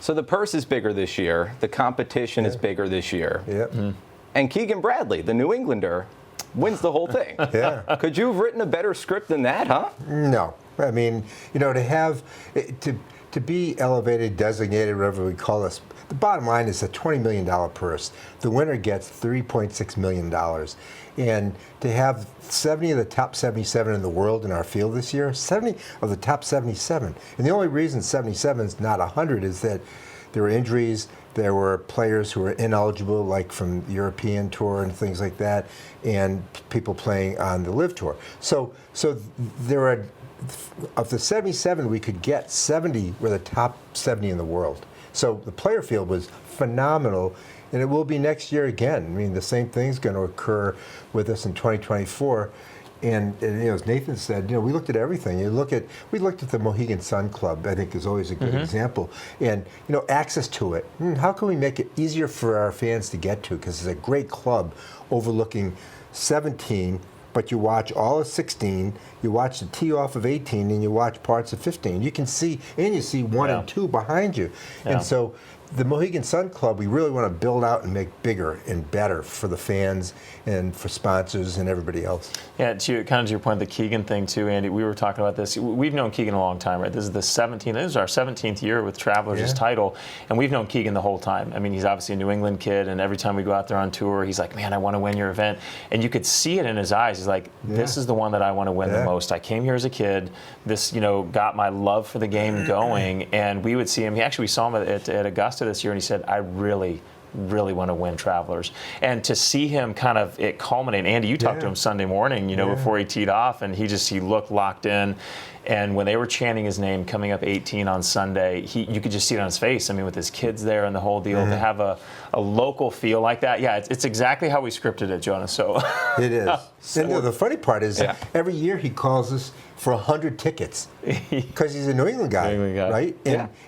So the purse is bigger this year. The competition is bigger this year. Yep. And Keegan Bradley, the New Englander, wins the whole thing. Yeah. Could you have written a better script than that, huh? No. I mean, to be elevated, designated, whatever we call this, the bottom line is a $20 million purse. The winner gets $3.6 million. And to have 70 of the top 77 in the world in our field this year, 70 of the top 77. And the only reason 77 is not 100 is that there were injuries, there were players who were ineligible, like from the European Tour and things like that, and people playing on the Live Tour. So there are, of the 77 we could get, 70 were the top 70 in the world. So the player field was phenomenal, and it will be next year again. I mean, the same thing's going to occur with us in 2024. And as Nathan said, we looked at everything. We looked at the Mohegan Sun Club. I think is always a good example. And access to it. How can we make it easier for our fans to get to? Because it's a great club overlooking 17. But you watch all of 16, you watch the tee off of 18, and you watch parts of 15. You can see, and you see 1 and 2 behind you. Yeah. And so the Mohegan Sun Club, we really want to build out and make bigger and better for the fans and for sponsors and everybody else. Yeah, to your point, the Keegan thing too, Andy, we were talking about this. We've known Keegan a long time, right? This is our 17th year with Travelers' title, and we've known Keegan the whole time. I mean, he's obviously a New England kid, and every time we go out there on tour, he's like, man, I want to win your event. And you could see it in his eyes. He's like, this is the one that I want to win the most. I came here as a kid. This, got my love for the game going, and we would see him. We saw him at Augusta this year, and he said, I really want to win Travelers. And to see him kind of it culminate. Andy, you talked to him Sunday morning, before he teed off, and he looked locked in. And when they were chanting his name coming up 18 on Sunday, you could just see it on his face. I mean, with his kids there and the whole deal, to have a local feel like that, it's exactly how we scripted it, Jonas. So it is. And the funny part is every year he calls us for 100 tickets because he's a New England guy, right?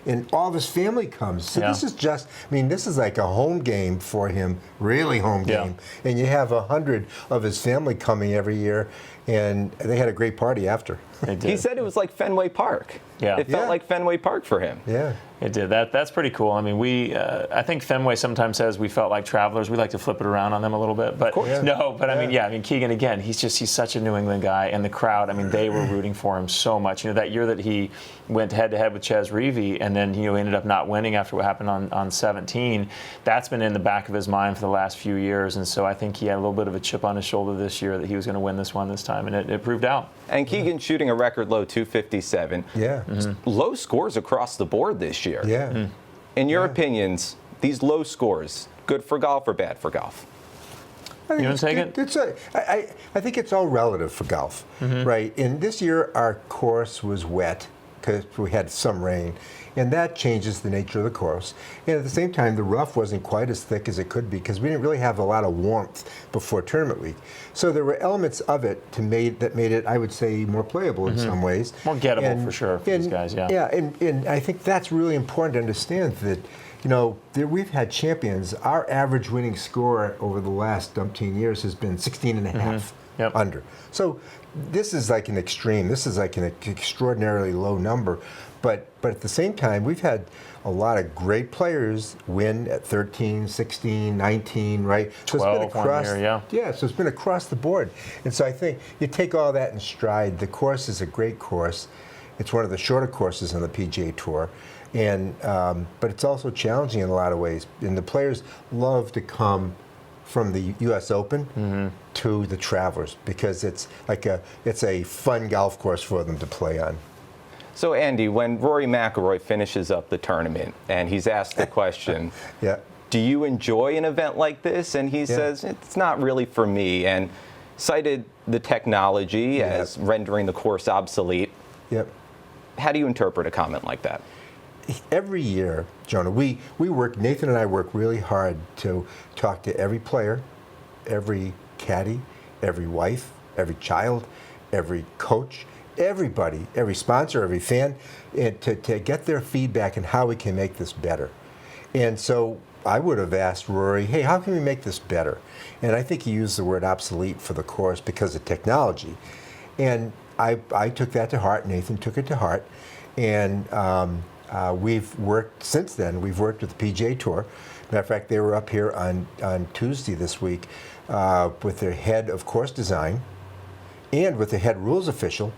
And all of his family comes. So this is like a home game for him, really home game. And you have 100 of his family coming every year, and they had a great party after. He said it was like Fenway Park. Yeah. It felt like Fenway Park for him. Yeah. It did. That's pretty cool. I mean, I think Fenway sometimes says we felt like Travelers. We like to flip it around on them a little bit. But I mean, Keegan, again, he's such a New England guy. And the crowd, I mean, they were rooting for him so much. That year that he went head-to-head with Ches Reavie and then, ended up not winning after what happened on 17, that's been in the back of his mind for the last few years. And so I think he had a little bit of a chip on his shoulder this year that he was going to win this one this time. And it proved out. And Keegan shooting a record low 257. Yeah. Low scores across the board this year. Yeah. In your opinions, these low scores, good for golf or bad for golf? I think it's all relative for golf, right? And this year our course was wet because we had some rain, and that changes the nature of the course. And at the same time, the rough wasn't quite as thick as it could be because we didn't really have a lot of warmth before tournament week. So there were elements of it that made it, I would say, more playable in some ways. More gettable for sure for these guys, Yeah, and I think that's really important to understand that, we've had champions. Our average winning score over the last umpteen years has been 16 and a half under. So this is like an extreme. This is like an extraordinarily low number. But at the same time, we've had a lot of great players win at 13, 16, 19, right? So 12 it's been across, one year, so it's been across the board. And so I think you take all that in stride. The course is a great course. It's one of the shorter courses on the PGA Tour. And but it's also challenging in a lot of ways. And the players love to come from the U.S. Open to the Travelers because it's a fun golf course for them to play on. So Andy, when Rory McIlroy finishes up the tournament and he's asked the question, do you enjoy an event like this? And he says, it's not really for me, and cited the technology as rendering the course obsolete. How do you interpret a comment like that? Every year, Jonah, Nathan and I work really hard to talk to every player, every caddy, every wife, every child, every coach, everybody, every sponsor, every fan, and to get their feedback and how we can make this better. And so I would have asked Rory, hey, how can we make this better? And I think he used the word obsolete for the course because of technology. And I took that to heart. Nathan took it to heart. And We've worked since then. We've worked with the PGA Tour. Matter of fact, they were up here on Tuesday this week with their head of course design and with the head rules official,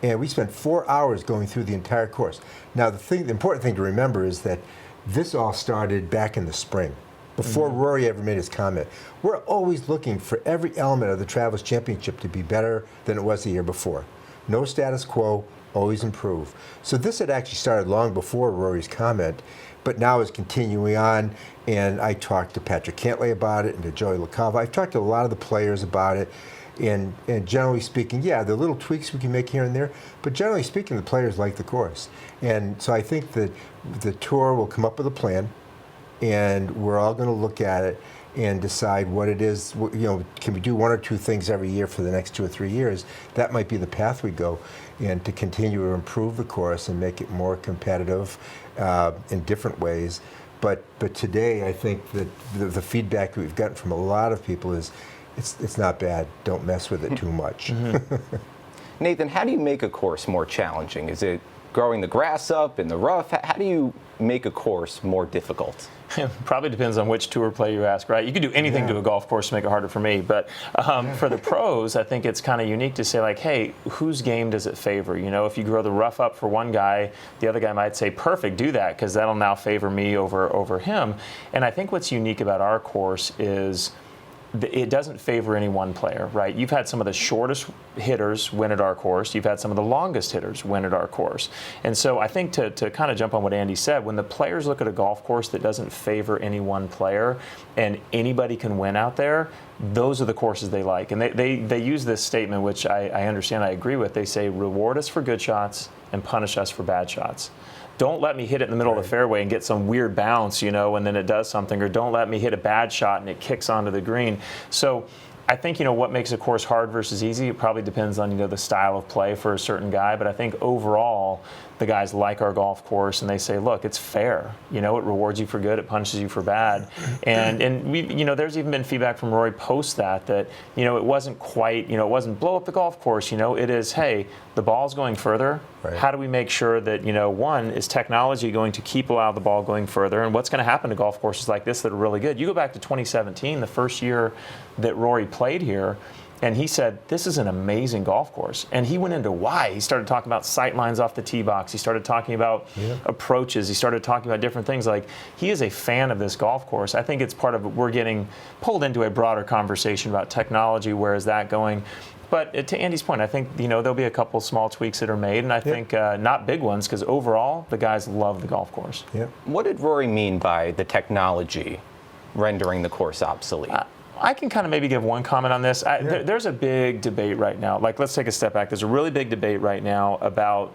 and we spent 4 hours going through the entire course. Now, the important thing to remember is that this all started back in the spring, before Rory ever made his comment. We're always looking for every element of the Travelers Championship to be better than it was the year before. No status quo, always improve. So this had actually started long before Rory's comment, but now is continuing on, and I talked to Patrick Cantlay about it and to Joey LaCava. I've talked to a lot of the players about it, and generally speaking, yeah, there are little tweaks we can make here and there, but generally speaking, the players like the course. And so I think that the tour will come up with a plan, and we're all going to look at it and decide what it is. You know, can we do one or two things every year for the next 2 or 3 years? That might be the path we go, and to continue to improve the course and make it more competitive in different ways. But today, I think that the feedback we've gotten from a lot of people is, it's not bad. Don't mess with it too much. Nathan, how do you make a course more challenging? Is it growing the grass up in the rough? How do you make a course more difficult? Probably depends on which tour player you ask, right? You could do anything to a golf course to make it harder for me, but for the pros, I think it's kind of unique to say, like, hey, whose game does it favor? You know, if you grow the rough up for one guy, the other guy might say, perfect, do that, because that'll now favor me over him. And I think what's unique about our course is it doesn't favor any one player, right? You've had some of the shortest hitters win at our course. You've had some of the longest hitters win at our course. And so I think to kind of jump on what Andy said, when the players look at a golf course that doesn't favor any one player and anybody can win out there, those are the courses they like. And they use this statement, which I understand, I agree with. They say, reward us for good shots and punish us for bad shots. Don't let me hit it in the middle of the fairway and get some weird bounce, you know, and then it does something. Or don't let me hit a bad shot and it kicks onto the green. So I think, you know, what makes a course hard versus easy, it probably depends on, you know, the style of play for a certain guy. But I think overall, the guys like our golf course and they say, look, it's fair. You know, it rewards you for good, it punishes you for bad. And we, you know, there's even been feedback from Rory post that, you know, it wasn't quite, you know, it wasn't blow up the golf course, you know, it is, hey, the ball's going further. Right. How do we make sure that, you know, one, is technology going to allow the ball going further? And what's going to happen to golf courses like this that are really good? You go back to 2017, the first year that Rory played here, and he said, this is an amazing golf course. And he went into why. He started talking about sight lines off the tee box. He started talking about approaches. He started talking about different things. Like, he is a fan of this golf course. I think it's part of, we're getting pulled into a broader conversation about technology. Where is that going? But to Andy's point, I think, you know, there'll be a couple small tweaks that are made, and I think not big ones, because overall, the guys love the golf course. What did Rory mean by the technology rendering the course obsolete? I can kind of maybe give one comment on this. There's a big debate right now. Like, let's take a step back. There's a really big debate right now about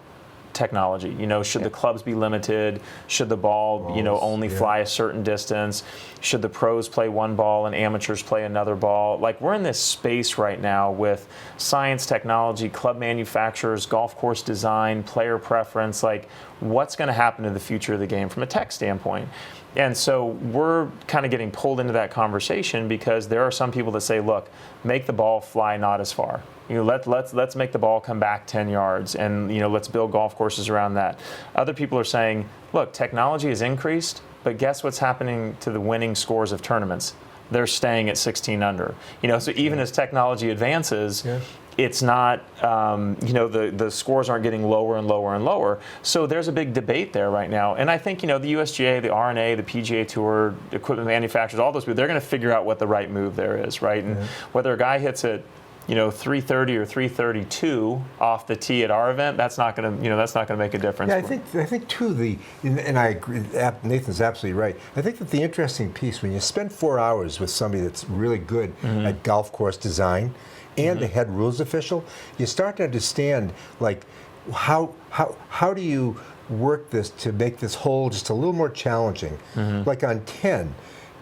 technology. You know, should the clubs be limited? Should the ball, you know, only fly a certain distance? Should the pros play one ball and amateurs play another ball? Like, we're in this space right now with science, technology, club manufacturers, golf course design, player preference. Like, what's going to happen to the future of the game from a tech standpoint? And so we're kind of getting pulled into that conversation because there are some people that say, look, make the ball fly not as far. You know, let's make the ball come back 10 yards, and, you know, let's build golf courses around that. Other people are saying, look, technology has increased, but guess what's happening to the winning scores of tournaments? They're staying at 16 under. You know, so even as technology advances, it's not, you know, the scores aren't getting lower and lower and lower. So there's a big debate there right now. And I think, you know, the USGA, the R&A, the PGA Tour, equipment manufacturers, all those people, they're going to figure out what the right move there is, right? And whether a guy hits it, you know, 330 or 332 off the tee at our event, that's not going to, you know, that's not going to make a difference. Yeah, I think too, and I agree, Nathan's absolutely right. I think that the interesting piece, when you spend 4 hours with somebody that's really good at golf course design and a head rules official, you start to understand, like, how do you work this to make this hole just a little more challenging? Like on 10,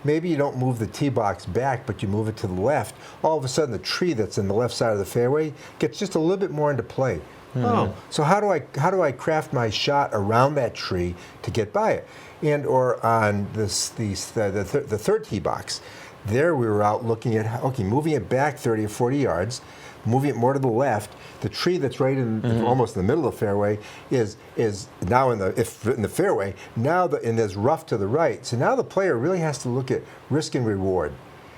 maybe you don't move the tee box back, but you move it to the left. All of a sudden, the tree that's in the left side of the fairway gets just a little bit more into play. So how do I craft my shot around that tree to get by it? And or on the third tee box, there we were out looking at, okay, moving it back 30 or 40 yards, moving it more to the left. The tree that's right in almost in the middle of the fairway is now in the fairway. Now and there's rough to the right. So now the player really has to look at risk and reward.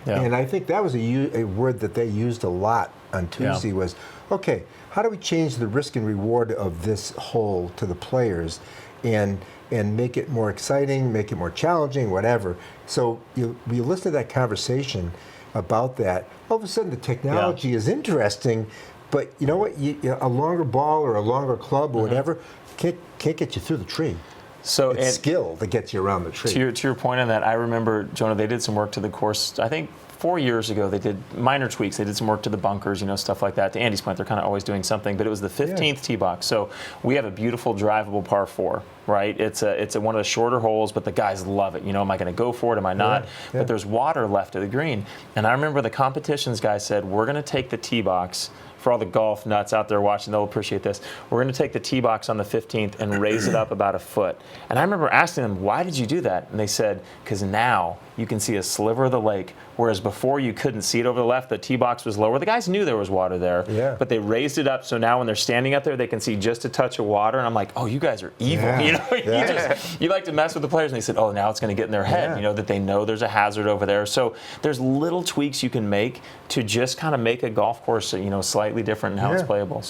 Yeah. And I think that was a word that they used a lot on Tuesday was, okay, how do we change the risk and reward of this hole to the players and make it more exciting, make it more challenging, whatever. So you listen to that conversation about that, all of a sudden the technology is interesting, but you know what? A longer ball or a longer club or whatever can't get you through the tree. So it's skill that gets you around the tree. To your point on that, I remember, Jonah, they did some work to the course, I think 4 years ago. They did minor tweaks. They did some work to the bunkers, stuff like that. To Andy's point, they're kind of always doing something. But it was the 15th tee box. So we have a beautiful drivable par 4, right? It's one of the shorter holes, but the guys love it. Am I going to go for it? Am I not? But there's water left of the green. And I remember the competitions guy said, we're going to take the tee box. For all the golf nuts out there watching, they'll appreciate this. We're going to take the tee box on the 15th and raise it up about a foot. And I remember asking them, why did you do that? And they said, because now you can see a sliver of the lake, whereas before you couldn't see it over the left. The tee box was lower. The guys knew there was water there, but they raised it up so now when they're standing up there, they can see just a touch of water. And I'm like, oh, you guys are evil. You like to mess with the players. And they said, oh, now it's going to get in their head, that they know there's a hazard over there. So there's little tweaks you can make to just kind of make a golf course, slightly different in how it's playable.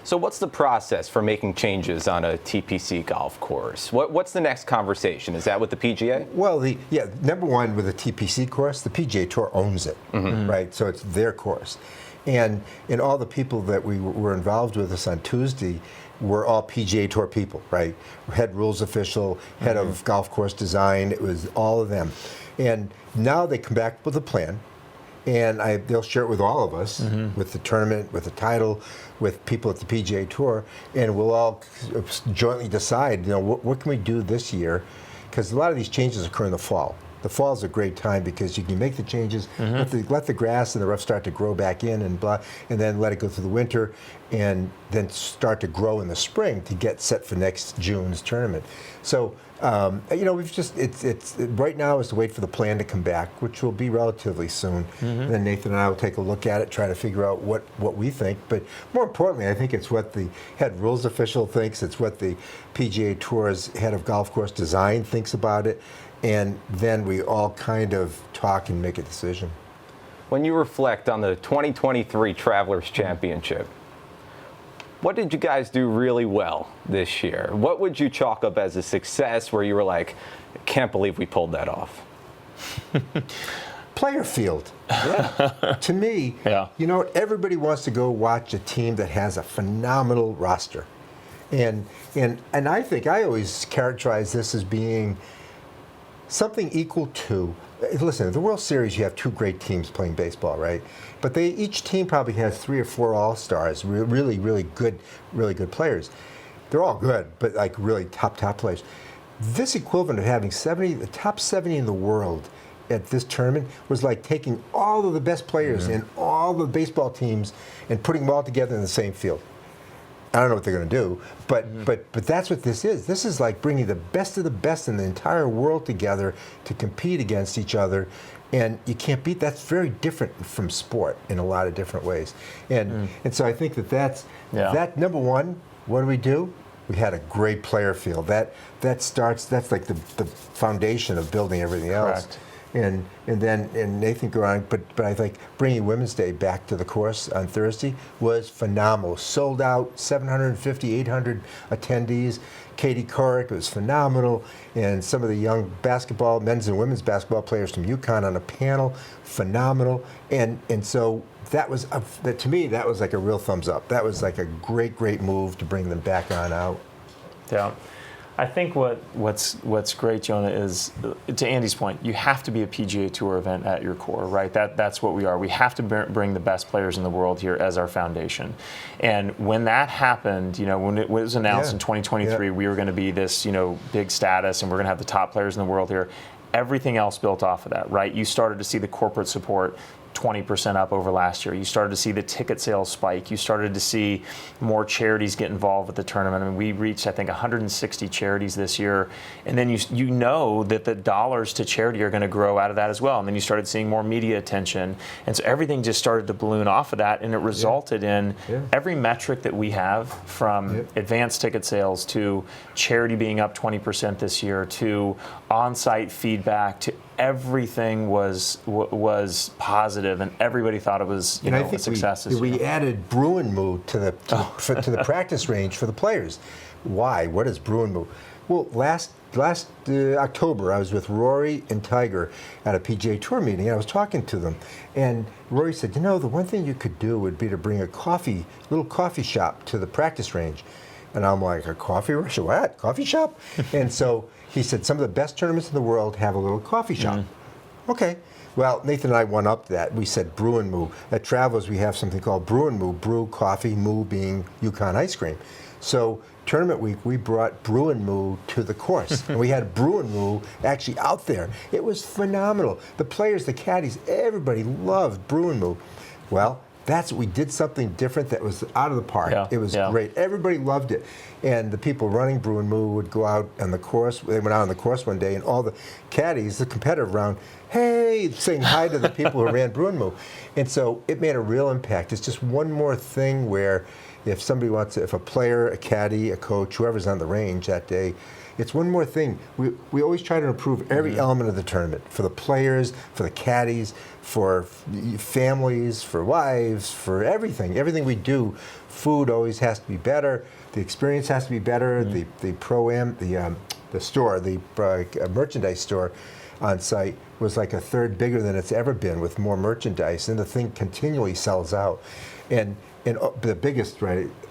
So what's the process for making changes on a TPC golf course? What's the next conversation? Is that with the PGA? Well, number one, with the TPC course, the PGA Tour owns it, right? So it's their course. And all the people that we were involved with us on Tuesday were all PGA Tour people, right? Head rules official, head of golf course design, it was all of them. And now they come back with a plan. And they'll share it with all of us, with the tournament, with the title, with people at the PGA Tour, and we'll all jointly decide, what can we do this year? Because a lot of these changes occur in the fall. The fall is a great time because you can make the changes, let the grass and the rough start to grow back in and then let it go through the winter, and then start to grow in the spring to get set for next June's tournament. So, we've just it's right now is to wait for the plan to come back, which will be relatively soon. And then Nathan and I will take a look at it, try to figure out what we think. But more importantly, I think it's what the head rules official thinks. It's what the PGA Tour's head of golf course design thinks about it. And then we all kind of talk and make a decision. When you reflect on the 2023 Travelers Championship, what did you guys do really well this year? What would you chalk up as a success where you were like, I can't believe we pulled that off? Player field. To me, everybody wants to go watch a team that has a phenomenal roster. And I think I always characterize this as being something equal to, listen, in the World Series you have two great teams playing baseball, right? But each team probably has 3 or 4 all-stars, really, really good players. They're all good, but like really top players. This equivalent of having the top 70 in the world at this tournament was like taking all of the best players in all the baseball teams and putting them all together in the same field. I don't know what they're going to do, but that's what this is. This is like bringing the best of the best in the entire world together to compete against each other, and you can't beat. That's very different from sport in a lot of different ways, and so I think that's number one. What do? We had a great player field. That's like the foundation of building everything else. Correct. And Nathan go on, but I think bringing Women's Day back to the course on Thursday was phenomenal. Sold out, 750, 800 attendees. Katie Couric was phenomenal, and some of the young men's and women's basketball players from UConn on a panel, phenomenal. And so that was to me that was like a real thumbs up. That was like a great move to bring them back on out. Yeah. I think what's great, Jonah, is, to Andy's point, you have to be a PGA Tour event at your core, right? That's what we are. We have to bring the best players in the world here as our foundation. And when that happened, when it was announced in 2023, we were going to be this, big status, and we're going to have the top players in the world here. Everything else built off of that, right? You started to see the corporate support. 20% up over last year. You started to see the ticket sales spike. You started to see more charities get involved with the tournament. I mean, we reached, I think, 160 charities this year. And then you know that the dollars to charity are going to grow out of that as well. And then you started seeing more media attention. And so everything just started to balloon off of that. And it resulted in every metric that we have, from advanced ticket sales to charity being up 20% this year to on-site feedback to everything was positive, and everybody thought it was a success. We added brew and moo to the practice range for the players. Why? What is brew and moo? Well, last October, I was with Rory and Tiger at a PGA Tour meeting, and I was talking to them, and Rory said, the one thing you could do would be to bring a little coffee shop to the practice range. And I'm like, a coffee rush? What? Coffee shop? And so he said, some of the best tournaments in the world have a little coffee shop. Okay. Well, Nathan and I went up that. We said brew and moo. At Travelers, we have something called brew and moo. Brew, coffee, moo being Yukon ice cream. So tournament week, we brought brew and moo to the course. And we had brew and moo actually out there. It was phenomenal. The players, the caddies, everybody loved brew and moo. Well, we did something different that was out of the park. It was great. Everybody loved it. And the people running Brew and Moo would go out on the course. They went out on the course one day, and all the caddies, the competitive round, hey, saying hi to the people who ran Brew and Moo. And so it made a real impact. It's just one more thing where if somebody wants to, if a player, a caddy, a coach, whoever's on the range that day, it's one more thing. We always try to improve every element of the tournament, for the players, for the caddies, for families, for wives, for everything. Everything we do, food always has to be better. The experience has to be better. The pro-am, the store, the merchandise store on site was like a third bigger than it's ever been, with more merchandise, and the thing continually sells out. And the biggest,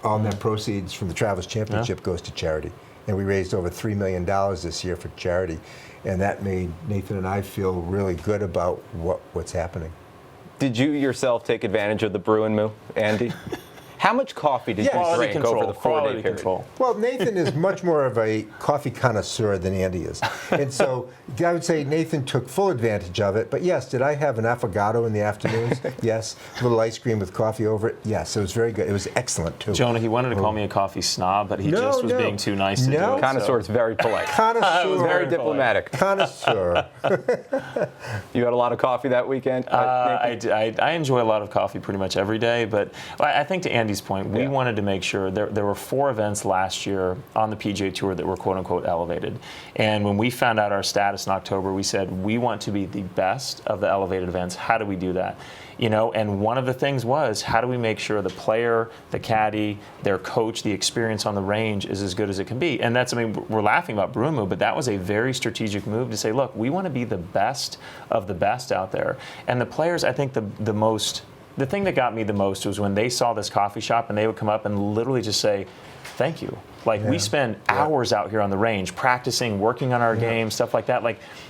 all net proceeds from the Travelers Championship goes to charity. And we raised over $3 million this year for charity. And that made Nathan and I feel really good about what's happening. Did you yourself take advantage of the brew and moo, Andy? How much coffee did you drink over the 4-day period? Well, Nathan is much more of a coffee connoisseur than Andy is. And so I would say Nathan took full advantage of it. But yes, did I have an affogato in the afternoons? Yes. A little ice cream with coffee over it? Yes, it was very good. It was excellent, too. Jonah, he wanted to call me a coffee snob, but he just was being too nice to do it. Connoisseur is very polite. Connoisseur. It was very diplomatic. Connoisseur. You had a lot of coffee that weekend? I enjoy a lot of coffee pretty much every day, but I think to Andy's point, we wanted to make sure there were 4 events last year on the PGA Tour that were quote unquote elevated. And when we found out our status in October, we said we want to be the best of the elevated events. How do we do that? And one of the things was, how do we make sure the player, the caddy, their coach, the experience on the range is as good as it can be? And we're laughing about Brew and Moo, but that was a very strategic move to say, look, we want to be the best of the best out there. And the players, I think the thing that got me the most was when they saw this coffee shop and they would come up and literally just say, thank you. We spend hours out here on the range practicing, working on our game, stuff like that.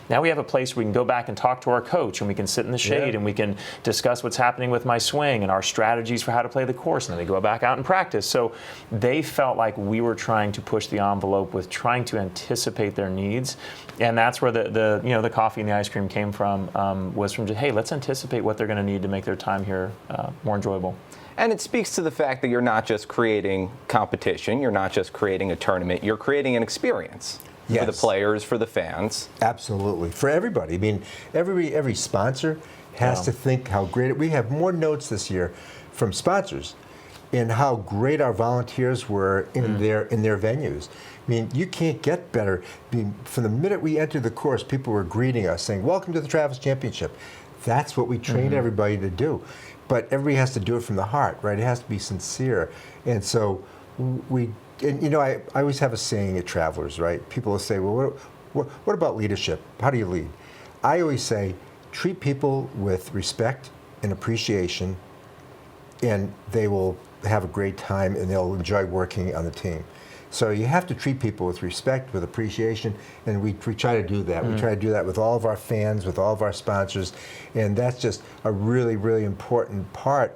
Now we have a place where we can go back and talk to our coach, and we can sit in the shade and we can discuss what's happening with my swing and our strategies for how to play the course, and then they go back out and practice. So they felt like we were trying to push the envelope with trying to anticipate their needs, and that's where the coffee and the ice cream came from. Was from just, hey, let's anticipate what they're going to need to make their time here more enjoyable. And it speaks to the fact that you're not just creating competition, you're not just creating a tournament, you're creating an experience for the players, for the fans. Absolutely, for everybody. I mean, every sponsor has to think how great we have more notes this year from sponsors in how great our volunteers were in their venues. I mean, you can't get better. I mean, from the minute we entered the course, people were greeting us, saying, "Welcome to the Travelers Championship." That's what we train everybody to do. But everybody has to do it from the heart, right? It has to be sincere. And so I always have a saying at Travelers, right? People will say, well, what about leadership? How do you lead? I always say, treat people with respect and appreciation, and they will have a great time and they'll enjoy working on the team. So you have to treat people with respect, with appreciation, and we try to do that. We try to do that with all of our fans, with all of our sponsors, and that's just a really, really important part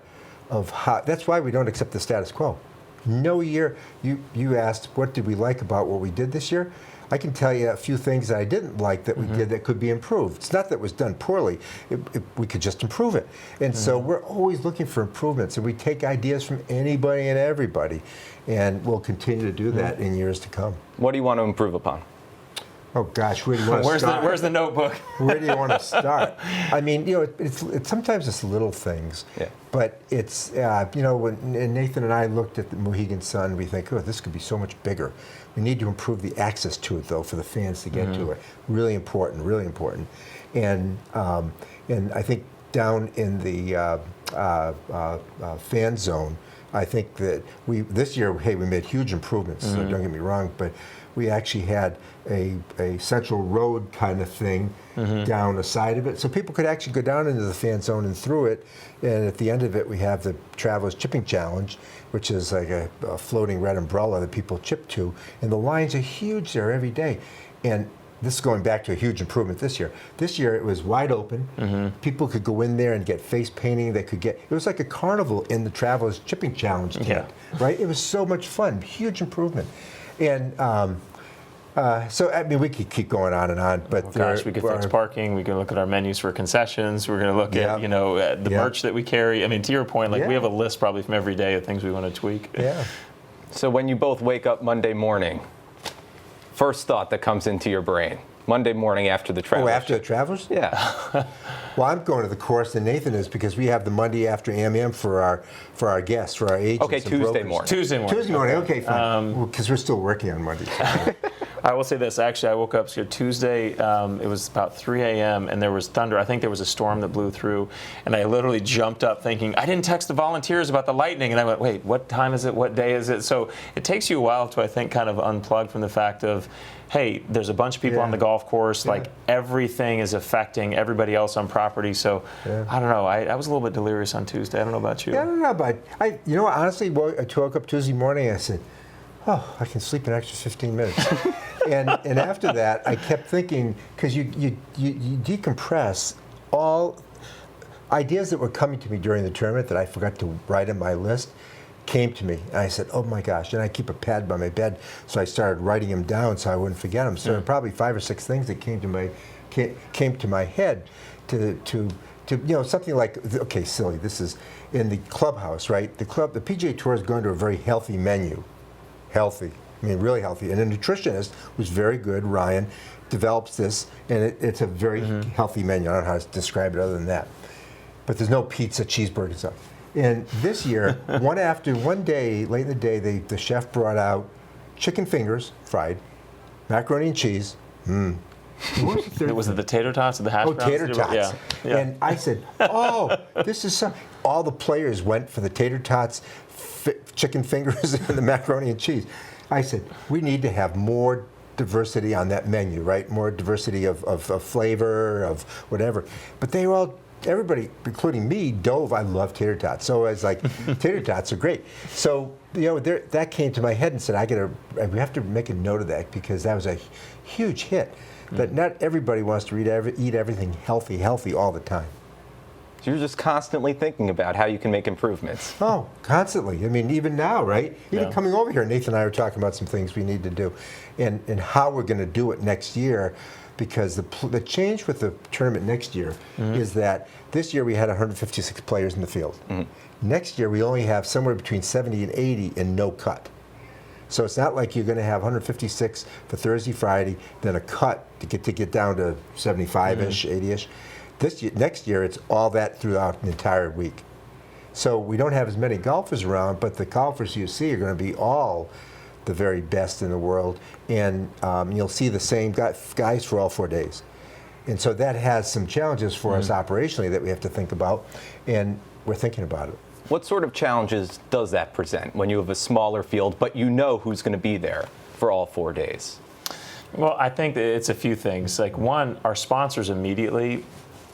of how. That's why we don't accept the status quo. No year. You asked, what did we like about what we did this year? I can tell you a few things that I didn't like that we did that could be improved. It's not that it was done poorly. We could just improve it. And so we're always looking for improvements, and we take ideas from anybody and everybody, and we'll continue to do that in years to come. What do you want to improve upon? Oh gosh, where do you want to start? Where's the notebook? Where do you want to start? I mean, it's sometimes it's little things, but it's when Nathan and I looked at the Mohegan Sun, we think, oh, this could be so much bigger. We need to improve the access to it, though, for the fans to get to it. Really important, really important. And I think down in the fan zone, I think that this year, we made huge improvements. So don't get me wrong, but we actually had a central road kind of thing down the side of it, so people could actually go down into the fan zone and through it. And at the end of it, we have the Travelers Chipping Challenge, which is like a floating red umbrella that people chip to, and the lines are huge there every day. And this is going back to a huge improvement this year. This year it was wide open. People could go in there and get face painting. It was like a carnival in the Travelers Chipping Challenge tent, right? It was so much fun, huge improvement. And so, I mean, we could keep going on and on, but we could fix parking. We can look at our menus for concessions. We're going to look at, the merch that we carry. I mean, to your point, we have a list probably from every day of things we want to tweak. Yeah. So when you both wake up Monday morning, first thought that comes into your brain, Monday morning after the Travelers? Oh, after the Travelers? Yeah. Well, I'm going to the course, and Nathan is, because we have the Monday after AM for our guests, for our agents. Okay, Tuesday morning. Tuesday morning, okay, fine. Because we're still working on Monday. I will say this, actually, I woke up Tuesday, it was about 3 a.m., and there was thunder. I think there was a storm that blew through, and I literally jumped up thinking, I didn't text the volunteers about the lightning, and I went, wait, what time is it? What day is it? So it takes you a while to, I think, kind of unplug from the fact of, hey, there's a bunch of people on the golf course, like everything is affecting everybody else on property. So I don't know. I was a little bit delirious on Tuesday. I don't know about you. Yeah, I don't know, but honestly, I woke up Tuesday morning and I said, oh, I can sleep an extra 15 minutes. and after that, I kept thinking, because you decompress all ideas that were coming to me during the tournament that I forgot to write on my list. Came to me, and I said, oh my gosh, and I keep a pad by my bed, so I started writing them down so I wouldn't forget them. So there were probably 5 or 6 things that came to my head to something like, okay, silly, this is in the clubhouse, right? The PGA Tour is going to a very healthy menu. Healthy, I mean really healthy. And a nutritionist who's very good, Ryan, develops this, and it's a very healthy menu. I don't know how to describe it other than that. But there's no pizza, cheeseburger, and stuff. And this year, one day, late in the day, the chef brought out chicken fingers, fried, macaroni and cheese. Was it the tater tots or the hash browns? Oh, tater tots. Yeah. And I said, oh, this is so. All the players went for the tater tots, chicken fingers, and the macaroni and cheese. I said, we need to have more diversity on that menu, right? More diversity of flavor, of whatever. But they were all, everybody, including me, dove. I love tater tots. So I was like, tater tots are great. So that came to my head and said, we have to make a note of that, because that was a huge hit. That not everybody wants to eat everything healthy all the time. So you're just constantly thinking about how you can make improvements. Oh, constantly. I mean, even now, right? Even coming over here, Nathan and I were talking about some things we need to do, and how we're going to do it next year. Because the change with the tournament next year is that this year we had 156 players in the field. Next year we only have somewhere between 70 and 80 in no cut. So it's not like you're going to have 156 for Thursday, Friday, then a cut to get down to 75-ish, 80-ish. Next year it's all that throughout the entire week. So we don't have as many golfers around, but the golfers you see are going to be all the very best in the world, and you'll see the same guys for all 4 days. And so that has some challenges for us operationally that we have to think about, and we're thinking about it. What sort of challenges does that present when you have a smaller field, but you know who's going to be there for all 4 days? Well, I think that it's a few things. Like, one, our sponsors immediately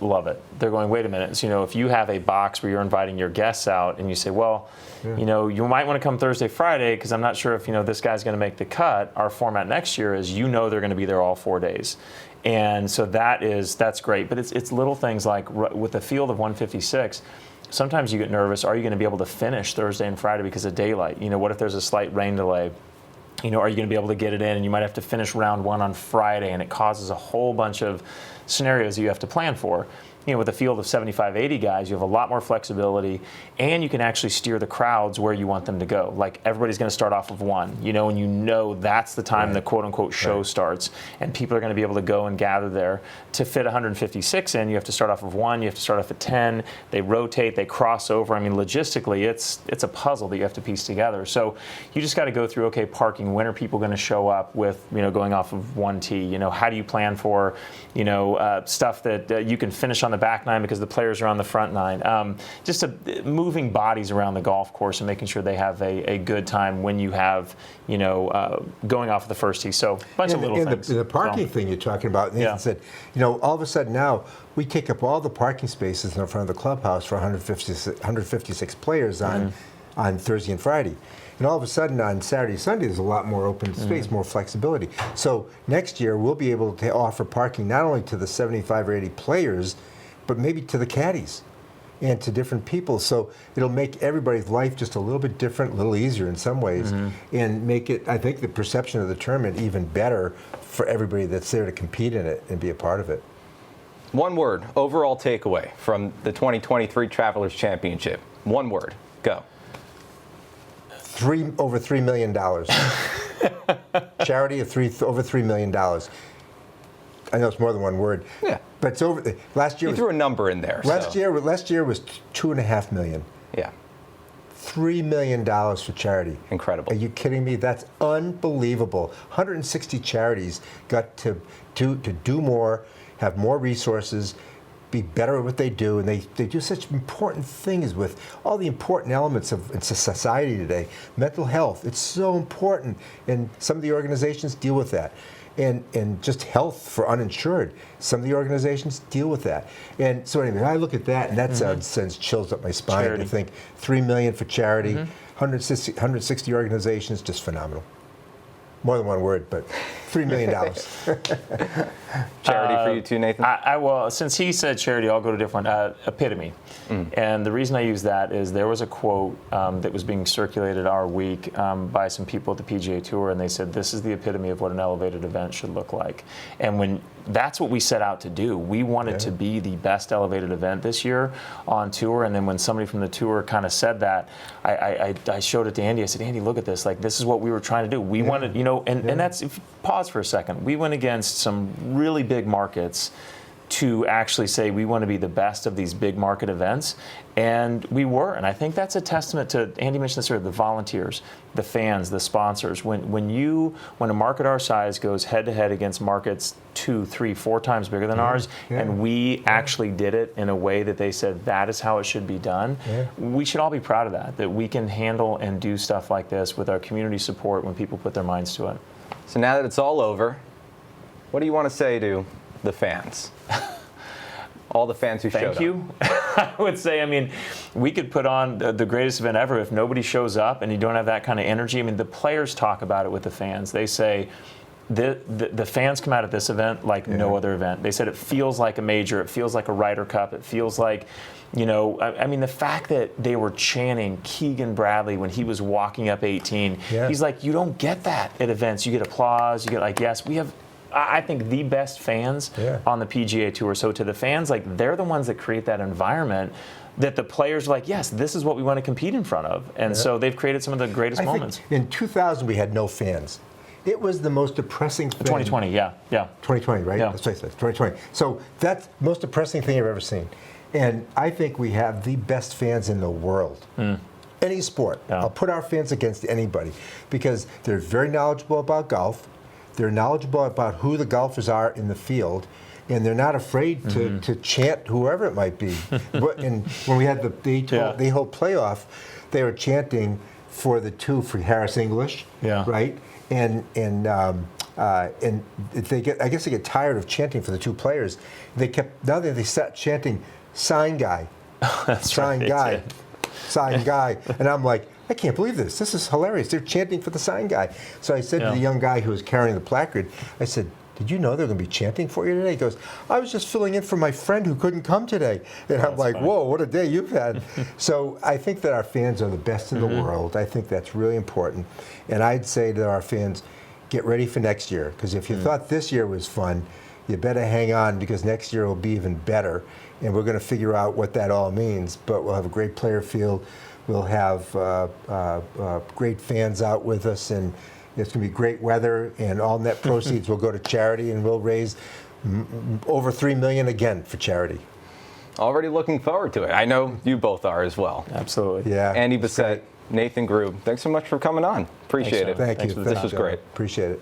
love it. They're going, wait a minute. So, if you have a box where you're inviting your guests out and you say, well, you might want to come Thursday, Friday, because I'm not sure if, this guy's going to make the cut. Our format next year is, they're going to be there all 4 days. And so that's great. But it's little things like with a field of 156, sometimes you get nervous. Are you going to be able to finish Thursday and Friday because of daylight? What if there's a slight rain delay? are you going to be able to get it in? And you might have to finish round 1 on Friday, and it causes a whole bunch of scenarios that you have to plan for. With a field of 75, 80 guys, you have a lot more flexibility, and you can actually steer the crowds where you want them to go. Like, everybody's going to start off of 1, and that's the time the quote-unquote show starts, and people are going to be able to go and gather there. To fit 156 in, you have to start off of 1, you have to start off at 10, they rotate, they cross over. I mean, logistically, it's a puzzle that you have to piece together. So you just got to go through, okay, parking, when are people going to show up with, going off of 1 tee? How do you plan for, stuff that you can finish on the back 9 because the players are on the front 9. Just moving bodies around the golf course and making sure they have a good time when you have, going off of the first tee. So a bunch of little things. The parking thing you're talking about, Nathan said, all of a sudden now we take up all the parking spaces in front of the clubhouse for 156 players on Thursday and Friday. And all of a sudden on Saturday, Sunday, there's a lot more open space, more flexibility. So next year, we'll be able to offer parking not only to the 75 or 80 players, but maybe to the caddies and to different people. So it'll make everybody's life just a little bit different, a little easier in some ways, and make it, I think, the perception of the tournament even better for everybody that's there to compete in it and be a part of it. One word, overall takeaway from the 2023 Travelers Championship. One word, go. Over $3 million. Charity of over $3 million. I know it's more than one word. Yeah. But it's over. Last year you threw a number in there. Last year was $2.5 million. Yeah. $3 million for charity. Incredible. Are you kidding me? That's unbelievable. 160 charities got to do more, have more resources, be better at what they do, and they do such important things with all the important elements of society today. Mental health, it's so important, and some of the organizations deal with that. And just health for uninsured, some of the organizations deal with that. And so anyway, I look at that, and that sends chills up my spine Charity. to think $3 million for charity, 160 organizations, just phenomenal. More than one word, but $3 million. Charity for you too, Nathan? Well, since he said charity, I'll go to a different epitome. And the reason I use that is there was a quote that was being circulated our week by some people at the PGA Tour, and they said, this is the epitome of what an elevated event should look like. And that's what we set out to do. We wanted to be the best elevated event this year on tour, and then when somebody from the tour kind of said that, I showed it to Andy. I said, Andy, look at this. Like, this is what we were trying to do. We wanted, and that's, if you pause for a second, we went against some really big markets to actually say we want to be the best of these big market events, and we were. And I think that's a testament to, Andy mentioned this earlier, the volunteers, the fans, the sponsors. When a market our size goes head to head against markets 2, 3, 4 times bigger than ours, and we actually did it in a way that they said that is how it should be done, we should all be proud of that we can handle and do stuff like this with our community support when people put their minds to it. So now that it's all over, what do you want to say to the fans? All the fans who showed up. Thank you. I would say, we could put on the greatest event ever. If nobody shows up and you don't have that kind of energy, the players talk about it with the fans. They say, the fans come out at this event like no other event. They said it feels like a major, it feels like a Ryder Cup, it feels like, the fact that they were chanting Keegan Bradley when he was walking up 18, he's like, you don't get that at events. You get applause, you get like, yes, we have, I think, the best fans on the PGA Tour. So to the fans, they're the ones that create that environment that the players are like, yes, this is what we want to compete in front of. And so they've created some of the greatest moments. In 2000, we had no fans. It was the most depressing thing. 2020, yeah. 2020, right? Yeah. That's what I said, 2020. So that's the most depressing thing I've ever seen. And I think we have the best fans in the world. Any sport. I'll put our fans against anybody because they're very knowledgeable about golf. They're knowledgeable about who the golfers are in the field, and they're not afraid to chant whoever it might be. And when we had the whole playoff, they were chanting for the two for Harris English, right? And they get tired of chanting for the two players. Now they sat chanting sign guy, sign guy, sign guy, and I'm like, I can't believe this. This is hilarious. They're chanting for the sign guy. So I said to the young guy who was carrying the placard, I said, did you know they're going to be chanting for you today? He goes, I was just filling in for my friend who couldn't come today. And I'm like, funny. whoa, what a day you've had. So I think that our fans are the best in the world. I think that's really important. And I'd say to our fans, get ready for next year. Because if you thought this year was fun, you better hang on, because next year will be even better. And we're going to figure out what that all means. But we'll have a great player field. We'll have great fans out with us. And it's going to be great weather, and all net proceeds will go to charity, and we'll raise over $3 million again for charity. Already looking forward to it. I know you both are as well. Absolutely. Yeah. Andy Bessette, Nathan Grube, thanks so much for coming on. Appreciate it. Thank you. Thanks for the This was great. Appreciate it.